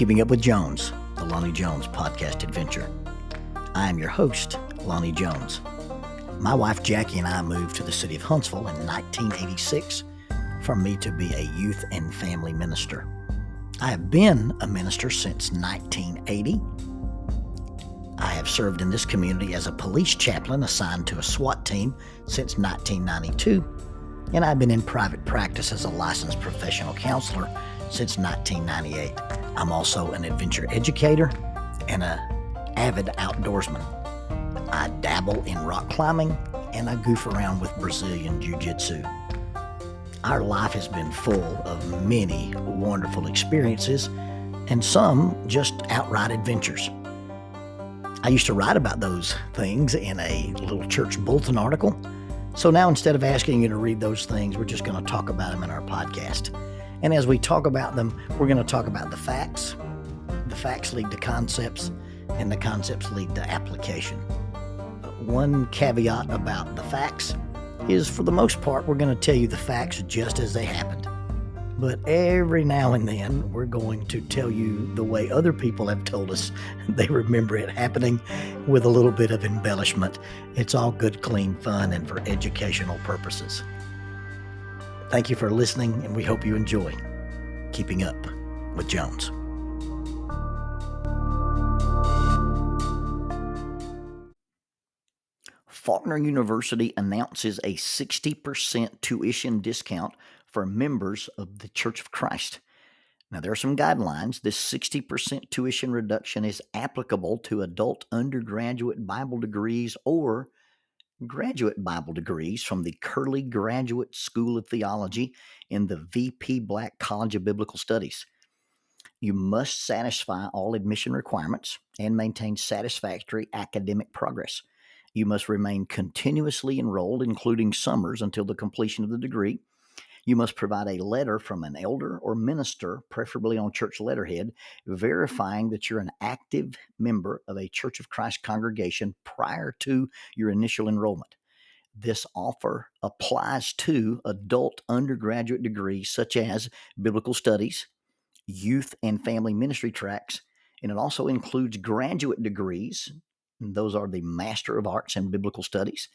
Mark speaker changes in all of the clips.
Speaker 1: Keeping Up with Jones, the Lonnie Jones podcast adventure. I am your host, Lonnie Jones. My wife Jackie and I moved to the city of Huntsville in 1986 for me to be a youth and family minister. I have been a minister since 1980. I have served in this community as a police chaplain assigned to a SWAT team since 1992, and I've been in private practice as a licensed professional counselor since 1998. I'm also an adventure educator and an avid outdoorsman. I dabble in rock climbing and I goof around with Brazilian Jiu-Jitsu. Our life has been full of many wonderful experiences and some just outright adventures. I used to write about those things in a little church bulletin article. So now instead of asking you to read those things, we're just going to talk about them in our podcast. And as we talk about them, we're going to talk about the facts. The facts lead to concepts, and the concepts lead to application. One caveat about the facts is, for the most part, we're going to tell you the facts just as they happened. But every now and then, we're going to tell you the way other people have told us they remember it happening with a little bit of embellishment. It's all good, clean fun and for educational purposes. Thank you for listening, and we hope you enjoy Keeping Up with Jones. Faulkner University announces a 60% tuition discount for members of the Church of Christ. Now, there are some guidelines. This 60% tuition reduction is applicable to adult undergraduate Bible degrees or graduate Bible degrees from the Curley Graduate School of Theology in the VP Black College of Biblical Studies. You must satisfy all admission requirements and maintain satisfactory academic progress. You must remain continuously enrolled, including summers, until the completion of the degree. You must provide a letter from an elder or minister, preferably on church letterhead, verifying that you're an active member of a Church of Christ congregation prior to your initial enrollment. This offer applies to adult undergraduate degrees such as biblical studies, youth and family ministry tracks, and it also includes graduate degrees. And those are the Master of Arts in Biblical Studies,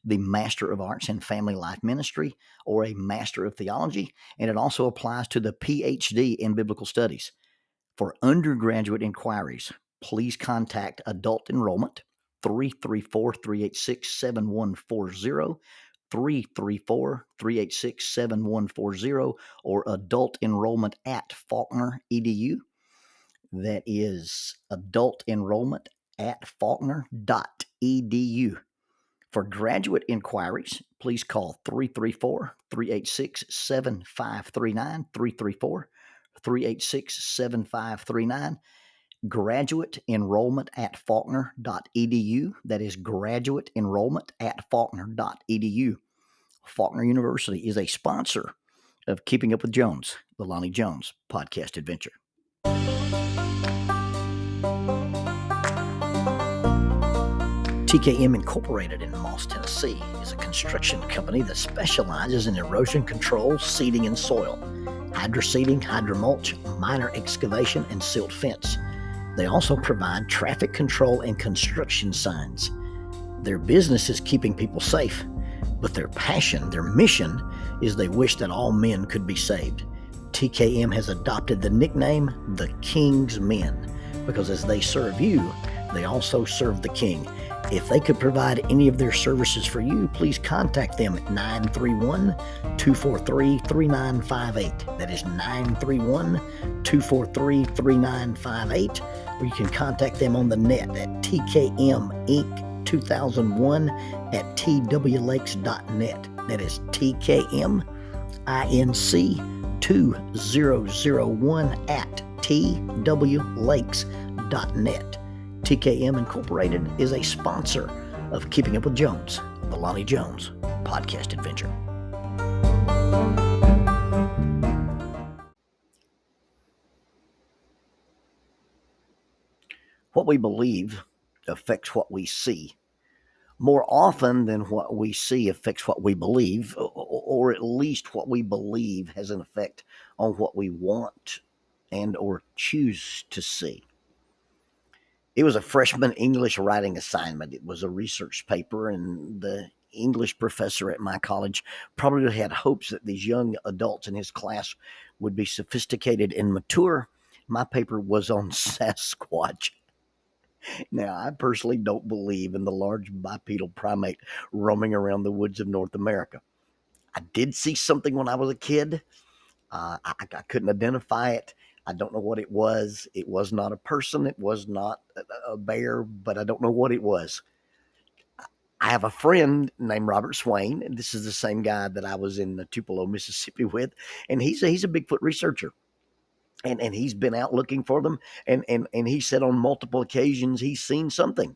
Speaker 1: the Master of Arts in Family Life Ministry, or a Master of Theology, and it also applies to the PhD in Biblical Studies. For undergraduate inquiries, please contact Adult Enrollment, 334-386-7140, 334-386-7140, or Adult Enrollment at Faulkner edu. That is Adult Enrollment at faulkner.edu. For graduate inquiries, please call 334-386-7539, 334-386-7539. Graduate enrollment at faulkner.edu. That is graduate enrollment at faulkner.edu. Faulkner University is a sponsor of Keeping Up with Jones, the Lonnie Jones podcast adventure. TKM Incorporated in Moss, Tennessee is a construction company that specializes in erosion control, seeding, and soil, hydroseeding, hydromulch, minor excavation, and silt fence. They also provide traffic control and construction signs. Their business is keeping people safe, but their passion, their mission, is they wish that all men could be saved. TKM has adopted the nickname the King's Men because as they serve you, they also serve the King. If they could provide any of their services for you, please contact them at 931-243-3958. That is 931-243-3958. Or you can contact them on the net at tkminc2001 at twlakes.net. That is tkminc2001 at twlakes.net. TKM Incorporated is a sponsor of Keeping Up with Jones, the Lonnie Jones podcast adventure. What we believe affects what we see. More often than what we see affects what we believe, or at least what we believe has an effect on what we want and or choose to see. It was a freshman English writing assignment. It was a research paper, and the English professor at my college probably had hopes that these young adults in his class would be sophisticated and mature. My paper was on Sasquatch. Now, I personally don't believe in the large bipedal primate roaming around the woods of North America. I did see something when I was a kid. I couldn't identify it. I don't know what it was. It was not a person. It was not a bear, but I don't know what it was. I have a friend named Robert Swain, and this is the same guy that I was in Tupelo, Mississippi with, and he's a Bigfoot researcher. And he's been out looking for them, and he said on multiple occasions he's seen something.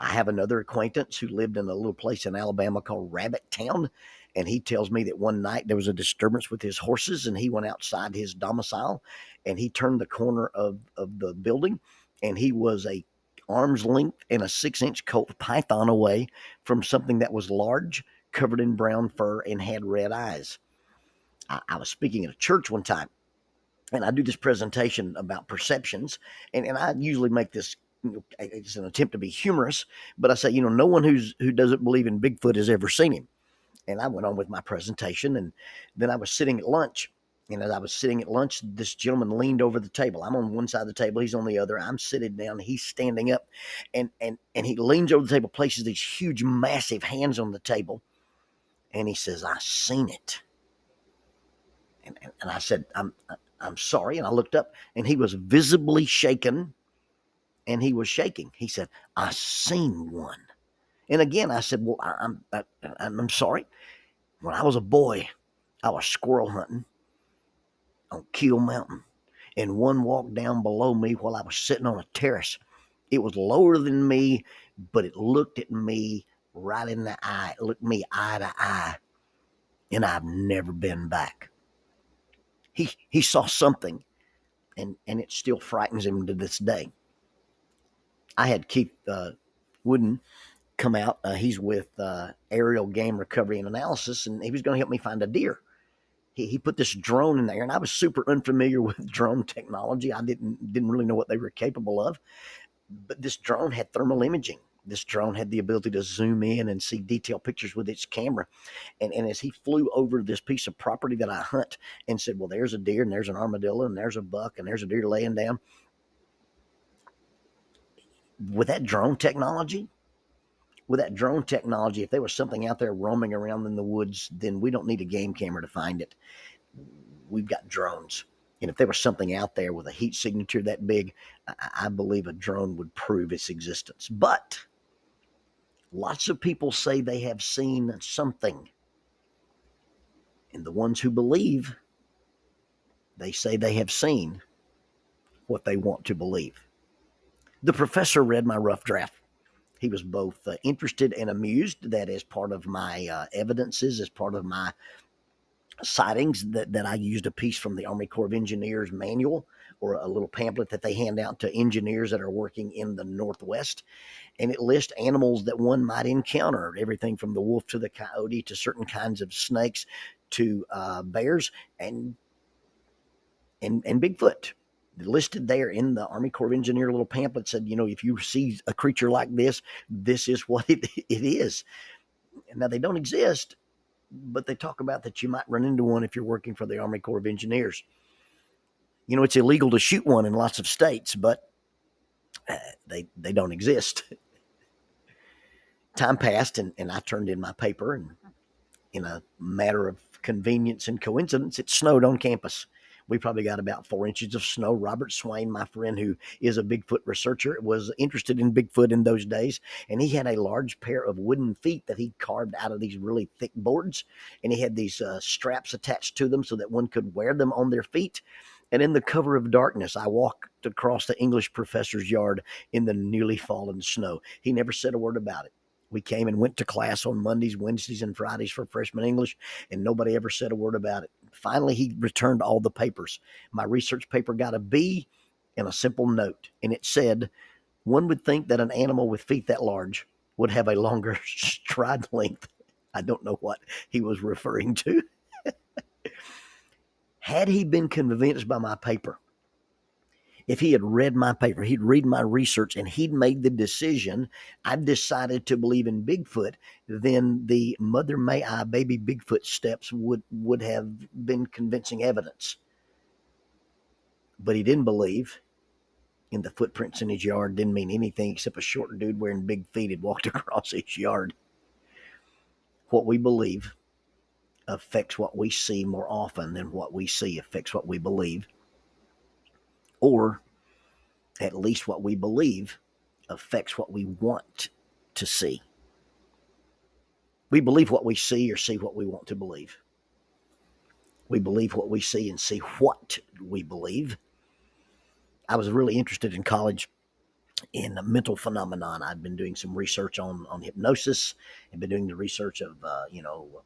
Speaker 1: I have another acquaintance who lived in a little place in Alabama called Rabbit Town, and he tells me that one night there was a disturbance with his horses, and he went outside his domicile, and he turned the corner of the building, and he was a arm's length and a 6-inch Colt python away from something that was large, covered in brown fur, and had red eyes. I was speaking at a church one time, and I do this presentation about perceptions, and I usually make this, it's an attempt to be humorous, but I say, no one who doesn't believe in Bigfoot has ever seen him. And I went on with my presentation, and then I was sitting at lunch. And as I was sitting at lunch, this gentleman leaned over the table. I'm on one side of the table, he's on the other. I'm sitting down, he's standing up, and he leans over the table, places these huge, massive hands on the table, and he says, "I seen it." And I said, I'm sorry. And I looked up, and he was visibly shaken, and he was shaking. He said, "I seen one." And again, I said, "Well, I'm sorry. When I was a boy, I was squirrel hunting on Keel Mountain, and one walked down below me while I was sitting on a terrace. It was lower than me, but it looked at me right in the eye. It looked me eye to eye, and I've never been back." He saw something, and it still frightens him to this day. I had Keith Wooden come out. He's with Aerial Game Recovery and Analysis, and he was going to help me find a deer. He put this drone in there, and I was super unfamiliar with drone technology. I didn't really know what they were capable of, but this drone had thermal imaging. This drone had the ability to zoom in and see detailed pictures with its camera. And as he flew over this piece of property that I hunt and said, "Well, there's a deer, and there's an armadillo, and there's a buck, and there's a deer laying down." With that drone technology, if there was something out there roaming around in the woods, then we don't need a game camera to find it. We've got drones. And if there was something out there with a heat signature that big, I believe a drone would prove its existence. But lots of people say they have seen something. And the ones who believe, they say they have seen what they want to believe. The professor read my rough draft. He was both interested and amused that as part of my evidences, as part of my sightings, that I used a piece from the Army Corps of Engineers manual, or a little pamphlet that they hand out to engineers that are working in the Northwest. And it lists animals that one might encounter, everything from the wolf to the coyote to certain kinds of snakes to bears and Bigfoot. Listed there in the Army Corps of Engineer little pamphlet said, if you see a creature like this, this is what it is. Now, they don't exist, but they talk about that you might run into one if you're working for the Army Corps of Engineers. It's illegal to shoot one in lots of states, but they don't exist. Time passed, and I turned in my paper, and in a matter of convenience and coincidence, it snowed on campus. We probably got about 4 inches of snow. Robert Swain, my friend who is a Bigfoot researcher, was interested in Bigfoot in those days, and he had a large pair of wooden feet that he carved out of these really thick boards, and he had these straps attached to them so that one could wear them on their feet. And in the cover of darkness, I walked across the English professor's yard in the newly fallen snow. He never said a word about it. We came and went to class on Mondays, Wednesdays, and Fridays for freshman English, and nobody ever said a word about it. Finally, he returned all the papers. My research paper got a B and a simple note, and it said, "One would think that an animal with feet that large would have a longer stride length." I don't know what he was referring to. Had he been convinced by my paper If he had read my paper, he'd read my research, and he'd made the decision, I decided to believe in Bigfoot, then the Mother May I baby Bigfoot steps would have been convincing evidence. But he didn't believe, and the footprints in his yard didn't mean anything except a short dude wearing big feet had walked across his yard. What we believe affects what we see more often than what we see affects what we believe. Or at least what we believe affects what we want to see. We believe what we see or see what we want to believe. We believe what we see and see what we believe. I was really interested in college in mental phenomenon. I'd been doing some research on hypnosis and been doing the research of,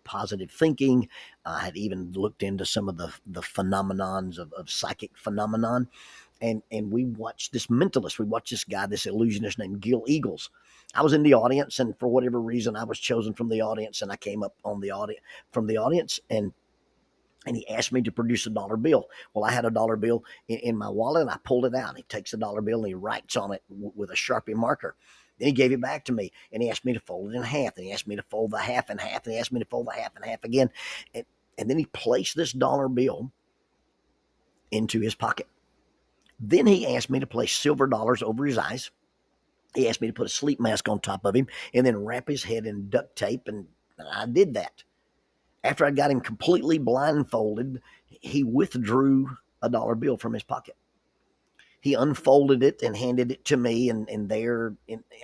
Speaker 1: positive thinking. I had even looked into some of the phenomenons of psychic phenomenon. And we watched this mentalist. We watched this guy, this illusionist named Gil Eagles. I was in the audience, and for whatever reason, I was chosen from the audience, and I came up on the from the audience, and he asked me to produce a dollar bill. Well, I had a dollar bill in my wallet, and I pulled it out. He takes the dollar bill and he writes on it with a Sharpie marker. Then he gave it back to me, and he asked me to fold it in half, and he asked me to fold the half in half, and he asked me to fold the half in half again, and then he placed this dollar bill into his pocket. Then he asked me to place silver dollars over his eyes. He asked me to put a sleep mask on top of him and then wrap his head in duct tape, and I did that. After I got him completely blindfolded, he withdrew a dollar bill from his pocket. He unfolded it and handed it to me, and there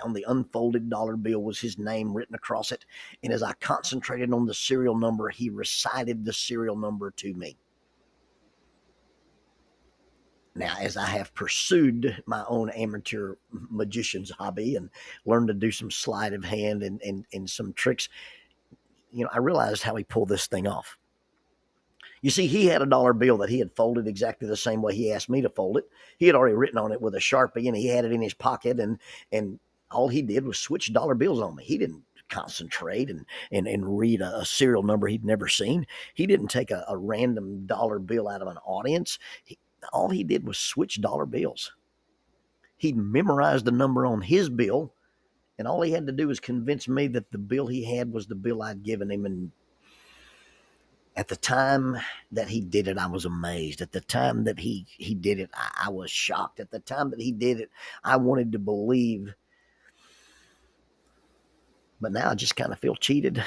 Speaker 1: on the unfolded dollar bill was his name written across it. And as I concentrated on the serial number, he recited the serial number to me. Now, as I have pursued my own amateur magician's hobby and learned to do some sleight of hand and some tricks, I realized how he pulled this thing off. You see, he had a dollar bill that he had folded exactly the same way he asked me to fold it. He had already written on it with a Sharpie, and he had it in his pocket, and all he did was switch dollar bills on me. He didn't concentrate and read a serial number he'd never seen. He didn't take a random dollar bill out of an audience. All he did was switch dollar bills. He memorized the number on his bill, and all he had to do was convince me that the bill he had was the bill I'd given him. And at the time that he did it, I was amazed. At the time that he did it, I was shocked. At the time that he did it, I wanted to believe. But now I just kind of feel cheated.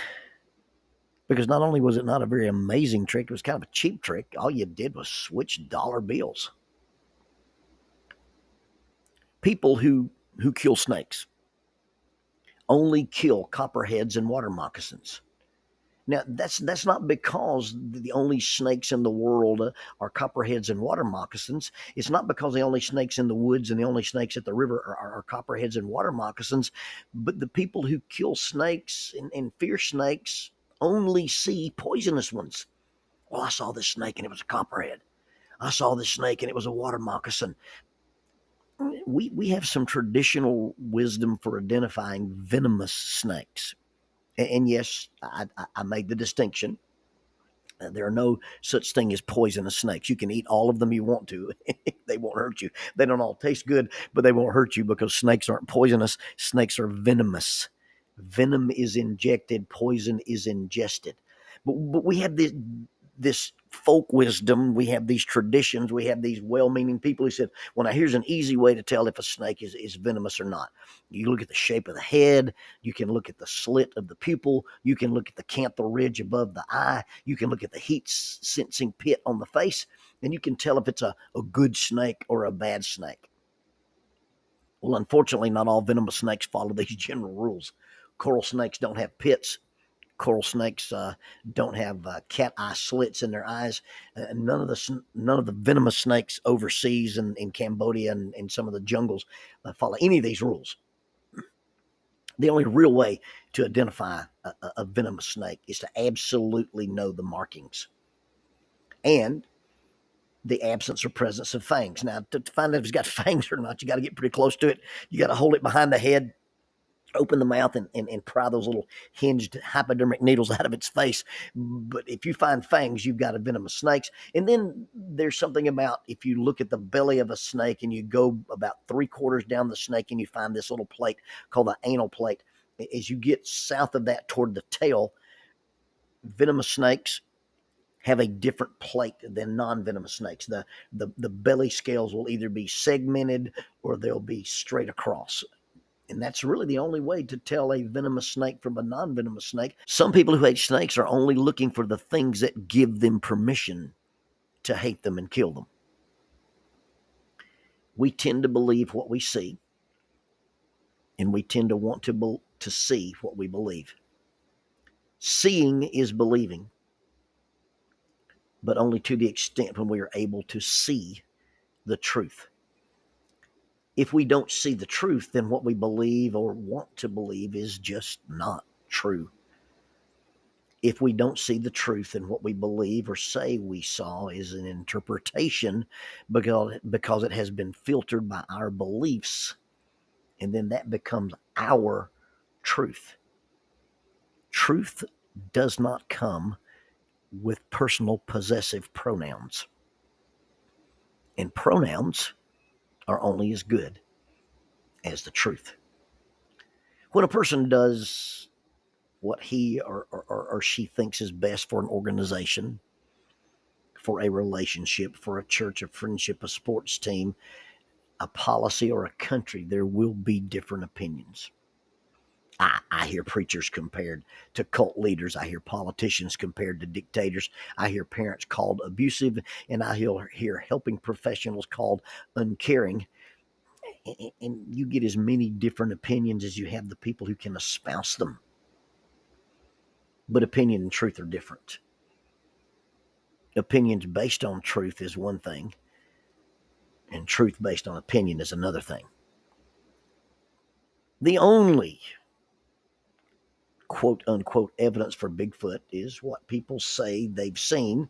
Speaker 1: Because not only was it not a very amazing trick, it was kind of a cheap trick. All you did was switch dollar bills. People who kill snakes only kill copperheads and water moccasins. Now, that's not because the only snakes in the world are copperheads and water moccasins. It's not because the only snakes in the woods and the only snakes at the river are copperheads and water moccasins. But the people who kill snakes and fear snakes only see poisonous ones. Well, I saw this snake and it was a copperhead. I saw this snake and it was a water moccasin. We have some traditional wisdom for identifying venomous snakes. And yes, I made the distinction. There are no such thing as poisonous snakes. You can eat all of them you want to. They won't hurt you. They don't all taste good, but they won't hurt you because snakes aren't poisonous. Snakes are venomous. Venom is injected. Poison is ingested. But we have this folk wisdom. We have these traditions. We have these well-meaning people who said, well, now here's an easy way to tell if a snake is venomous or not. You look at the shape of the head. You can look at the slit of the pupil. You can look at the canthal ridge above the eye. You can look at the heat-sensing pit on the face, and you can tell if it's a good snake or a bad snake. Well, unfortunately, not all venomous snakes follow these general rules. Coral snakes don't have pits. Coral snakes don't have cat eye slits in their eyes. None of the venomous snakes overseas in Cambodia and in some of the jungles follow any of these rules. The only real way to identify a venomous snake is to absolutely know the markings and the absence or presence of fangs. Now, to find out if it's got fangs or not, you got to get pretty close to it. You got to hold it behind the head. open the mouth and pry those little hinged hypodermic needles out of its face. But if you find fangs, you've got a venomous snakes. And then there's something about if you look at the belly of a snake and you go about 3/4 down the snake and you find this little plate called the anal plate. As you get south of that toward the tail, venomous snakes have a different plate than non-venomous snakes. The belly scales will either be segmented or they'll be straight across. And that's really the only way to tell a venomous snake from a non-venomous snake. Some people who hate snakes are only looking for the things that give them permission to hate them and kill them. We tend to believe what we see, and we tend to want to see what we believe. Seeing is believing, but only to the extent when we are able to see the truth. If we don't see the truth, then what we believe or want to believe is just not true. If we don't see the truth, then what we believe or say we saw is an interpretation because it has been filtered by our beliefs, and then that becomes our truth. Truth does not come with personal possessive pronouns, and pronouns are only as good as the truth. When a person does what he or she thinks is best for an organization, for a relationship, for a church, a friendship, a sports team, a policy, or a country, there will be different opinions. I hear preachers compared to cult leaders. I hear politicians compared to dictators. I hear parents called abusive, and I hear helping professionals called uncaring. And you get as many different opinions as you have the people who can espouse them. But opinion and truth are different. Opinions based on truth is one thing, and truth based on opinion is another thing. The only quote unquote evidence for Bigfoot is what people say they've seen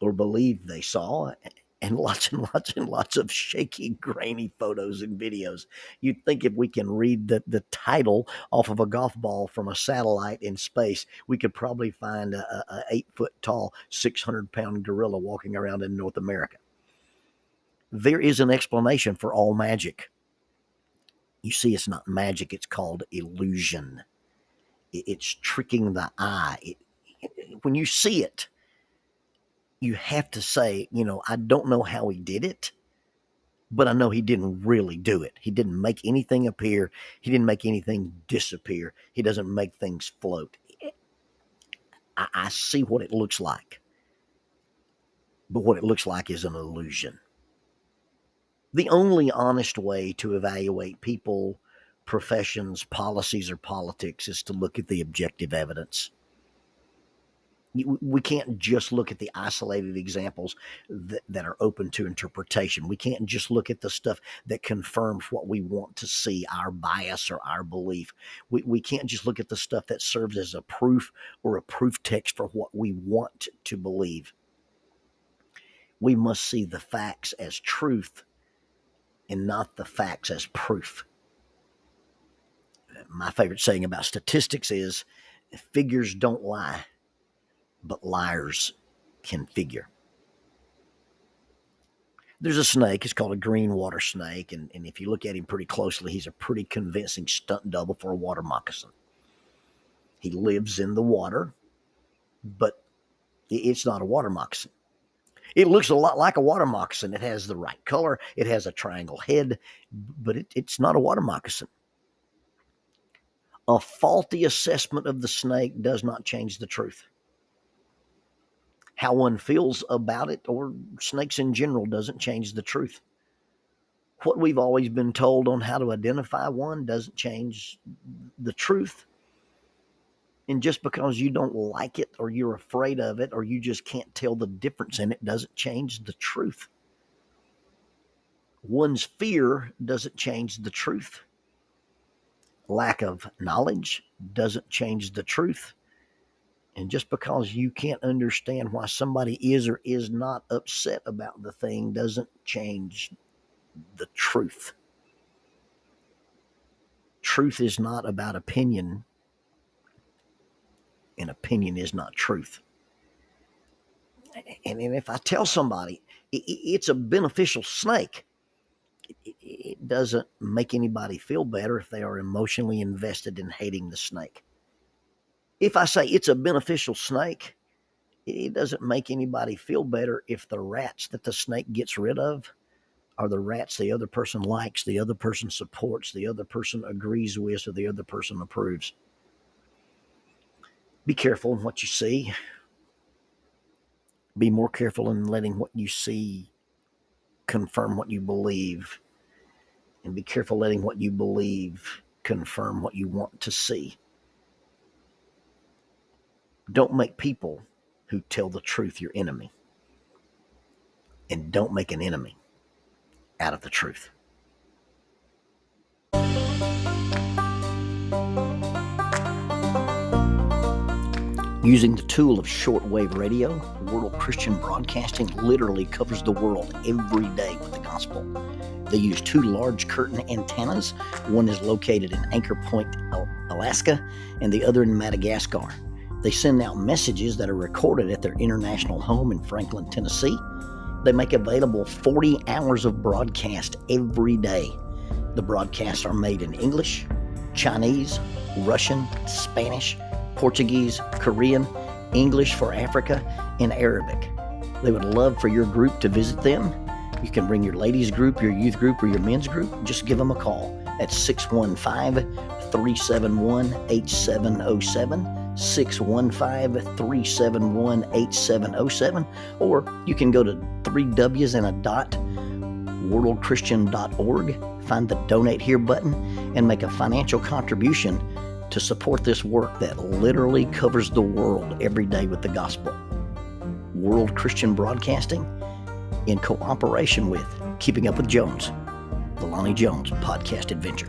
Speaker 1: or believe they saw, and lots and lots and lots of shaky, grainy photos and videos. You'd think if we can read the title off of a golf ball from a satellite in space, we could probably find a 8-foot tall, 600-pound gorilla walking around in North America. There is an explanation for all magic. You see, it's not magic, it's called illusion. It's tricking the eye. When you see it, you have to say, I don't know how he did it, but I know he didn't really do it. He didn't make anything appear. He didn't make anything disappear. He doesn't make things float. I see what it looks like, but what it looks like is an illusion. The only honest way to evaluate people, professions, policies, or politics is to look at the objective evidence. We can't just look at the isolated examples that are open to interpretation. We can't just look at the stuff that confirms what we want to see, our bias or our belief. We can't just look at the stuff that serves as a proof or a proof text for what we want to believe. We must see the facts as truth and not the facts as proof. My favorite saying about statistics is, figures don't lie, but liars can figure. There's a snake, it's called a green water snake, and if you look at him pretty closely, he's a pretty convincing stunt double for a water moccasin. He lives in the water, but it's not a water moccasin. It looks a lot like a water moccasin. It has the right color, it has a triangle head, but it's not a water moccasin. A faulty assessment of the snake does not change the truth. How one feels about it, or snakes in general, doesn't change the truth. What we've always been told on how to identify one doesn't change the truth. And just because you don't like it, or you're afraid of it, or you just can't tell the difference in it, doesn't change the truth. One's fear doesn't change the truth. Lack of knowledge doesn't change the truth. And just because you can't understand why somebody is or is not upset about the thing doesn't change the truth. truth is not about opinion, and opinion is not truth. And if I tell somebody it's a beneficial snake, it doesn't make anybody feel better if they are emotionally invested in hating the snake. If I say it's a beneficial snake, it doesn't make anybody feel better if the rats that the snake gets rid of are the rats the other person likes, the other person supports, the other person agrees with, or the other person approves. Be careful in what you see. Be more careful in letting what you see confirm what you believe. And be careful letting what you believe confirm what you want to see. Don't make people who tell the truth your enemy. And don't make an enemy out of the truth. Using the tool of shortwave radio, World Christian Broadcasting literally covers the world every day with the gospel. They use 2 large curtain antennas. One is located in Anchor Point, Alaska, and the other in Madagascar. They send out messages that are recorded at their international home in Franklin, Tennessee. They make available 40 hours of broadcast every day. The broadcasts are made in English, Chinese, Russian, Spanish, Portuguese, Korean, English for Africa, and Arabic. They would love for your group to visit them. You can bring your ladies group, your youth group, or your men's group. Just give them a call at 615-371-8707, 615-371-8707, or you can go to worldchristian.org, find the Donate Here button, and make a financial contribution to support this work that literally covers the world every day with the gospel. World Christian Broadcasting, in cooperation with Keeping Up with Jones, the Lonnie Jones podcast adventure.